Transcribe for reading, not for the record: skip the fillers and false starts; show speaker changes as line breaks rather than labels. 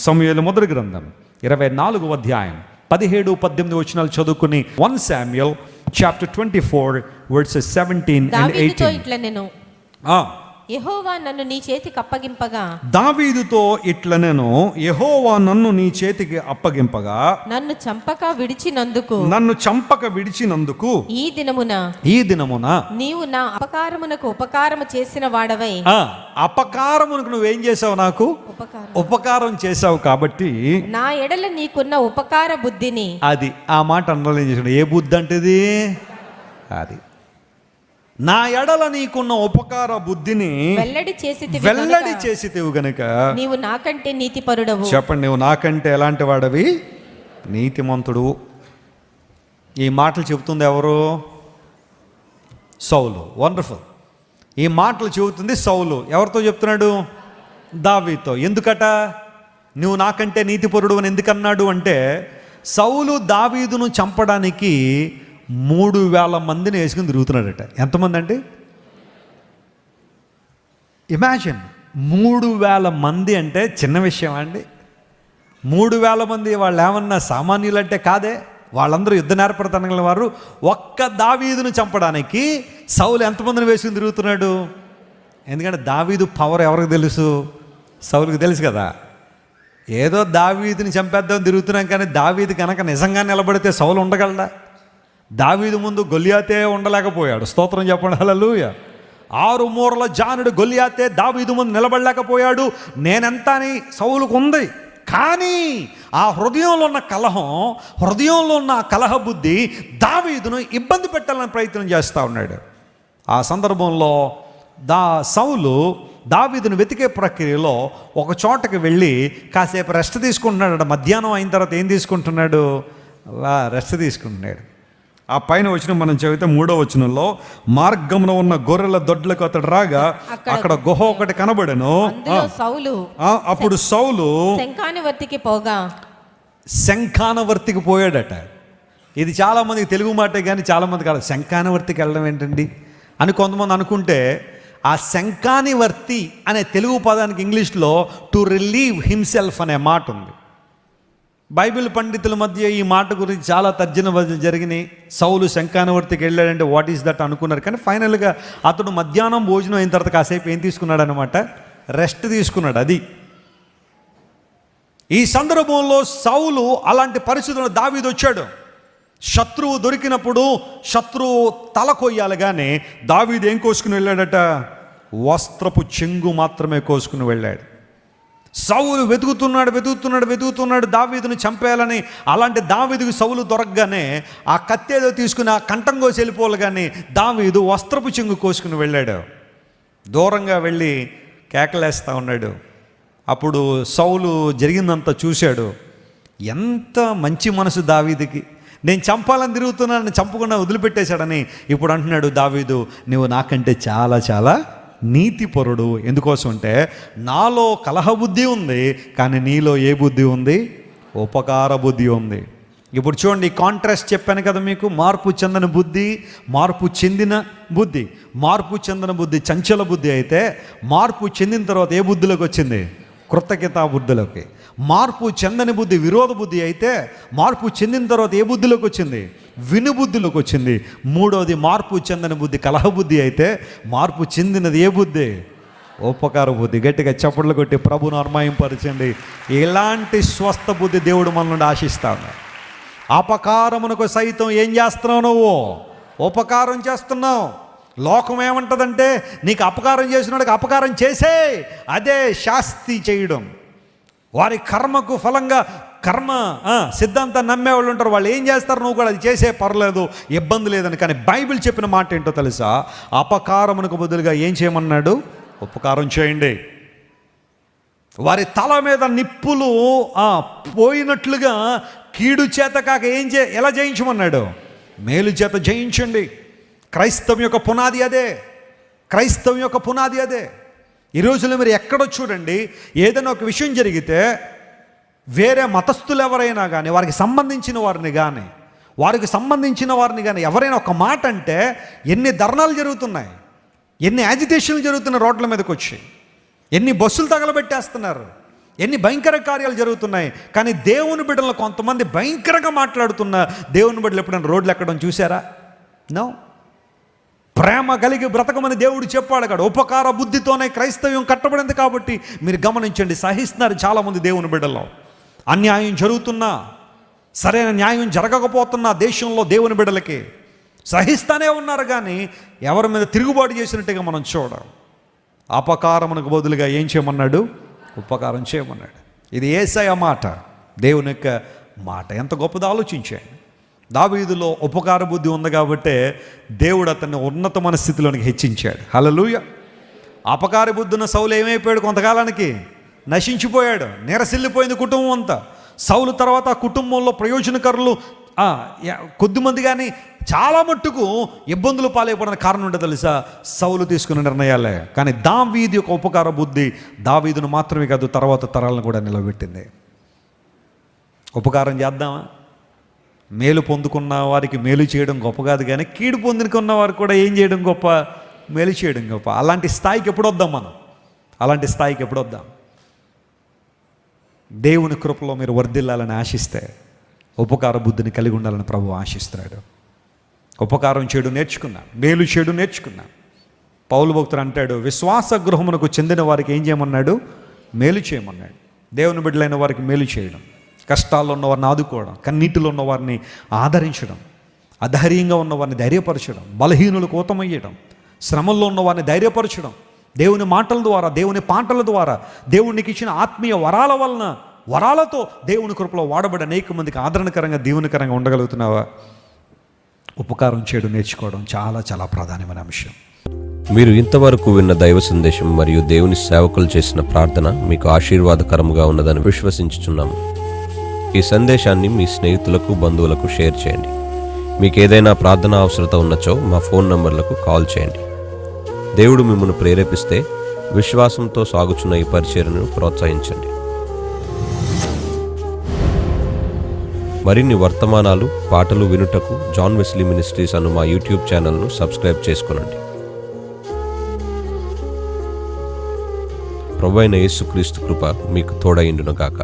సమూయేలు మొదటి గ్రంథం 24వ అధ్యాయం 17-18 వచనాలు చదువుకుని 1 Samuel chapter 24 verses 17 and 18.
ఇట్లా నేను యెహోవా నన్ను నీ చేతికి అప్పగింపగా,
దావీదుతో ఇట్లా నేను యెహోవా నన్ను నీ చేతికి అప్పగింపగా,
నన్ను చంపక విడిచినందుకు
ఈ దినమున
నీవు నా అపకారమునకు ఉపకారము చేసిన వాడవై.
అపకారమునకు నువ్వేం చేసావు? నాకు ఉపకారం చేసావు కాబట్టి
నా ఎడల నీకున్న ఉపకార బుద్ధిని.
అది ఆ మాట అండర్లైన్ చేసాడు. ఏ బుద్ధి అంటే అది నా ఎడల నీకున్న ఉపకార బుద్ధిని వెల్లడి చేసితివి గనుక
నీవు నాకంటే నీతిపరుడవు.
చెప్పండి, నువ్వు నాకంటే ఎలాంటి వాడవి? నీతిమంతుడు. ఈ మాటలు చెబుతుంది ఎవరు? సౌలు. వండర్ఫుల్. ఈ మాటలు చెబుతుంది సౌలు. ఎవరితో చెప్తున్నాడు? దావీదుతో. ఎందుకట నువ్వు నాకంటే నీతిపరుడు అని ఎందుకన్నాడు అంటే, సౌలు దావీదును చంపడానికి 3,000 మందిని వేసుకుని తిరుగుతున్నాడట. ఎంతమంది అంటే ఇమాజిన్, 3,000 మంది అంటే చిన్న విషయం అండి. 3,000 మంది వాళ్ళు ఏమన్నా సామాన్యులంటే కాదే. వాళ్ళందరూ యుద్ధ నేర్పడతనం గల వారు. ఒక్క దావీదును చంపడానికి సౌలు ఎంతమందిని వేసుకుని తిరుగుతున్నాడు? ఎందుకంటే దావీదు పవర్ ఎవరికి తెలుసు? సౌలుకి తెలుసు కదా. ఏదో దావీదుని చంపేద్దామని తిరుగుతున్నాం, కానీ దావీదు కనుక నిజంగా నిలబడితే సౌలు ఉండగలడా? దావీదు ముందు గొల్లియాతే ఉండలేకపోయాడు. స్తోత్రం చెప్పండి, హల్లెలూయా. 6 మూరల జానుడు గొల్లియాతే దావీదు ముందు నిలబడలేకపోయాడు. నేనెంత అని సౌలుకు ఉంది. కానీ ఆ హృదయంలో ఉన్న కలహం, హృదయంలో ఉన్న కలహ బుద్ధి దావీదును ఇబ్బంది పెట్టాలని ప్రయత్నం చేస్తూ ఉన్నాడు. ఆ సందర్భంలో సౌలు దావీదును వెతికే ప్రక్రియలో ఒక చోటకి వెళ్ళి కాసేపు రెస్ట్ తీసుకుంటున్నాడు. మధ్యాహ్నం అయిన తర్వాత ఏం తీసుకుంటున్నాడు? రెస్ట్ తీసుకుంటున్నాడు. ఆ పైన వచ్చిన మనం చదివితే 3వ వచనంలో, మార్గంలో ఉన్న గొర్రెల దొడ్లకు అతడు రాగా అక్కడ గుహ ఒకటి కనబడెను. అప్పుడు సౌలు శంఖానవర్తికి పోయాడట. ఇది చాలా మందికి తెలుగు మాటే కానీ చాలా మంది కాదు. శంఖానవర్తికి వెళ్ళడం ఏంటండి అని కొంతమంది అనుకుంటే, ఆ శంఖానివర్తి అనే తెలుగు పదానికి ఇంగ్లీష్లో టు రిలీవ్ హిమ్సెల్ఫ్ అనే మాట ఉంది. బైబిల్ పండితుల మధ్య ఈ మాట గురించి చాలా తర్జన జరిగినాయి. సౌలు శంఖానవర్తికి వెళ్ళాడంటే వాట్ ఈస్ దట్ అనుకున్నారు. కానీ ఫైనల్గా అతడు మధ్యాహ్నం భోజనం అయిన తర్వాత కాసేపు ఏం తీసుకున్నాడు అనమాట? రెస్ట్ తీసుకున్నాడు. అది ఈ సందర్భంలో సౌలు అలాంటి పరిస్థితుల్లో దావీదు వచ్చాడు. శత్రువు దొరికినప్పుడు శత్రువు తల కొయ్యాలి, కానీ దావీదు ఏం కోసుకుని వెళ్ళాడట? వస్త్రపు చెంగు మాత్రమే కోసుకుని వెళ్ళాడు. సౌలు వెతుకుతున్నాడు దావీదును చంపేయాలని. అలాంటి దావీదుకు సౌలు దొరకగానే ఆ కత్తేదో తీసుకుని ఆ కంఠం కోసి వెళ్ళిపోవాలి, కానీ దావీదు వస్త్రపు చెంగు కోసుకుని వెళ్ళాడు. దూరంగా వెళ్ళి కేకలేస్తూ ఉన్నాడు. అప్పుడు సౌలు జరిగిందంతా చూశాడు. ఎంత మంచి మనసు దావీదుకి! నేను చంపాలని తిరుగుతున్నాను, చంపకుండా వదిలిపెట్టేశాడని ఇప్పుడు అంటున్నాడు దావీదు, నువ్వు నాకంటే చాలా చాలా నీతిపరుడు. ఎందుకోసం అంటే నాలో కలహ బుద్ధి ఉంది, కానీ నీలో ఏ బుద్ధి ఉంది? ఉపకార బుద్ధి ఉంది. ఇప్పుడు చూడండి, కాంట్రాస్ట్ చెప్పాను కదా మీకు. మార్పు చెందిన బుద్ధి, మార్పు చెందిన బుద్ధి. మార్పు చెందిన బుద్ధి చంచల బుద్ధి అయితే, మార్పు చెందిన తర్వాత ఏ బుద్ధిలోకి వచ్చింది? కృతజ్ఞతా బుద్ధిలోకి. మార్పు చెందని బుద్ధి విరోధ బుద్ధి అయితే, మార్పు చెందిన తర్వాత ఏ బుద్ధిలోకి వచ్చింది? వినుబుద్ధిలోకి వచ్చింది. 3వది మార్పు చెందని బుద్ధి కలహ బుద్ధి అయితే, మార్పు చెందినది ఏ బుద్ధి? ఉపకార బుద్ధి. గట్టిగా చప్పట్లు కొట్టి ప్రభును అర్మాయింపరచండి. ఇలాంటి స్వస్థ బుద్ధి దేవుడు మన నుండి ఆశిస్తా ఉన్నాడు. అపకారమునకు సైతం ఏం చేస్తున్నావు? నువ్వు ఉపకారం చేస్తున్నావు. లోకం ఏమంటదంటే, నీకు అపకారం చేసినోడికి అపకారం చేసే, అదే శాస్తి చేయడం. వారి కర్మకు ఫలంగా కర్మ సిద్ధాంతాన్ని నమ్మేవాళ్ళు ఉంటారు. వాళ్ళు ఏం చేస్తారు? నువ్వు కూడా అది చేసే, పర్లేదు, ఇబ్బంది లేదని. కానీ బైబిల్ చెప్పిన మాట ఏంటో తెలుసా? అపకారమునకు బదులుగా ఏం చేయమన్నాడు? ఉపకారం చేయండి. వారి తల మీద నిప్పులు పోయినట్లుగా కీడు చేత కాక ఎలా జయించమన్నాడు? మేలు చేత జయించండి. క్రైస్తవం యొక్క పునాది అదే. క్రైస్తవం యొక్క పునాది అదే. ఈ రోజుల్లో మీరు ఎక్కడో చూడండి, ఏదైనా ఒక విషయం జరిగితే వేరే మతస్థులు ఎవరైనా కానీ, వారికి సంబంధించిన వారిని కానీ ఎవరైనా ఒక మాట అంటే ఎన్ని ధర్నాలు జరుగుతున్నాయి, ఎన్ని యాజిటేషన్లు జరుగుతున్నాయి రోడ్ల మీదకి వచ్చి, ఎన్ని బస్సులు తగలబెట్టేస్తున్నారు, ఎన్ని భయంకర కార్యాలు జరుగుతున్నాయి. కానీ దేవుని బిడ్డలు కొంతమంది భయంకరంగా మాట్లాడుతున్న దేవుని బిడ్డలు ఎప్పుడైనా రోడ్లు ఎక్కడం చూసారా? నో. ప్రేమ కలిగి బ్రతకమని దేవుడు చెప్పాడు కాడు. ఉపకార బుద్ధితోనే క్రైస్తవ్యం కట్టబడింది. కాబట్టి మీరు గమనించండి, సహిస్తున్నారు చాలామంది దేవుని బిడ్డల్లో. అన్యాయం జరుగుతున్నా, సరైన న్యాయం జరగకపోతున్నా దేశంలో దేవుని బిడ్డలకి సహిస్తానే ఉన్నారు. కానీ ఎవరి మీద తిరుగుబాటు చేసినట్టుగా మనం చూడం. అపకారమునకు బదులుగా ఏం చేయమన్నాడు? ఉపకారం చేయమన్నాడు. ఇది యేసయ్య మాట, దేవుని యొక్క మాట. ఎంత గొప్పదో ఆలోచించాడు. దావీదులో ఉపకార బుద్ధి ఉంది కాబట్టే దేవుడు అతన్ని ఉన్నతమైన స్థితిలోనికి హెచ్చించాడు. హల్లెలూయా. అపకార బుద్ధి ఉన్న సౌలు ఏమైపోయాడు? కొంతకాలానికి నశించిపోయాడు, నిరసిల్లిపోయింది కుటుంబం అంతా. సౌలు తర్వాత ఆ కుటుంబంలో ప్రయోజనకరులు కొద్దిమంది, కానీ చాలా మట్టుకు ఇబ్బందులు పాలైపోవడానికి కారణం ఉంటే తెలుసా? సౌలు తీసుకున్న నిర్ణయాలే. కానీ దావీదు యొక్క ఉపకార బుద్ధి దావీదును మాత్రమే కాదు, తర్వాత తరాలను కూడా నిలబెట్టింది. ఉపకారం చేద్దామా? మేలు పొందుకున్న వారికి మేలు చేయడం గొప్ప కాదు, కానీ కీడు పొందుకున్న వారికి కూడా ఏం చేయడం గొప్ప? మేలు చేయడం గొప్ప. అలాంటి స్థాయికి ఎప్పుడు వద్దాం మనం? అలాంటి స్థాయికి ఎప్పుడు వద్దాం? దేవుని కృపలో మీరు వర్ధిల్లాలని ఆశిస్తే ఉపకార బుద్ధిని కలిగి ఉండాలని ప్రభువు ఆశిస్తున్నాడు. ఉపకారం చేయడం నేర్చుకున్నాం, మేలు చేయడం నేర్చుకున్నాం. పౌలు భక్తుడు అంటాడు, విశ్వాస గృహమునకు చెందిన వారికి ఏం చేయమన్నాడు? మేలు చేయమన్నాడు. దేవుని బిడ్డలైన వారికి మేలు చేయడం, కష్టాల్లో ఉన్నవారిని ఆదుకోవడం, కన్నీటిలో ఉన్నవారిని ఆదరించడం, అధైర్యంగా ఉన్నవారిని ధైర్యపరచడం, బలహీనులకు ఊతమయ్యడం, శ్రమల్లో ఉన్నవారిని ధైర్యపరచడం, దేవుని మాటల ద్వారా, దేవుని పాటల ద్వారా, దేవునికి ఇచ్చిన ఆత్మీయ వరాల వలన, వరాలతో దేవుని కృపలో వాడబడి అనేక మందికి ఆదరణకరంగా, దీవెనకరంగా ఉండగలుగుతున్నావా? ఉపకారం చేయడం నేర్చుకోవడం చాలా చాలా ప్రాధాన్యమైన అంశం.
మీరు ఇంతవరకు విన్న దైవ సందేశం మరియు దేవుని సేవకులు చేసిన ప్రార్థన మీకు ఆశీర్వాదకరముగా ఉన్నదని విశ్వసించుచున్నాము. ఈ సందేశాన్ని మీ స్నేహితులకు, బంధువులకు షేర్ చేయండి. మీకు ఏదైనా ప్రార్థన అవసరత ఉన్నచో మా ఫోన్ నంబర్లకు కాల్ చేయండి. దేవుడు మిమ్మల్ని ప్రేరేపిస్తే విశ్వాసంతో సాగుచున్న ఈ పరిచర్యను ప్రోత్సహించండి. మరిన్ని వర్తమానాలు, పాటలు వినుటకు జాన్ వెస్లీ మినిస్ట్రీస్ అను మా యూట్యూబ్ ఛానల్ను సబ్స్క్రైబ్ చేసుకునండి. ప్రభువైన యేసుక్రీస్తు కృప మీకు తోడైండును గాక.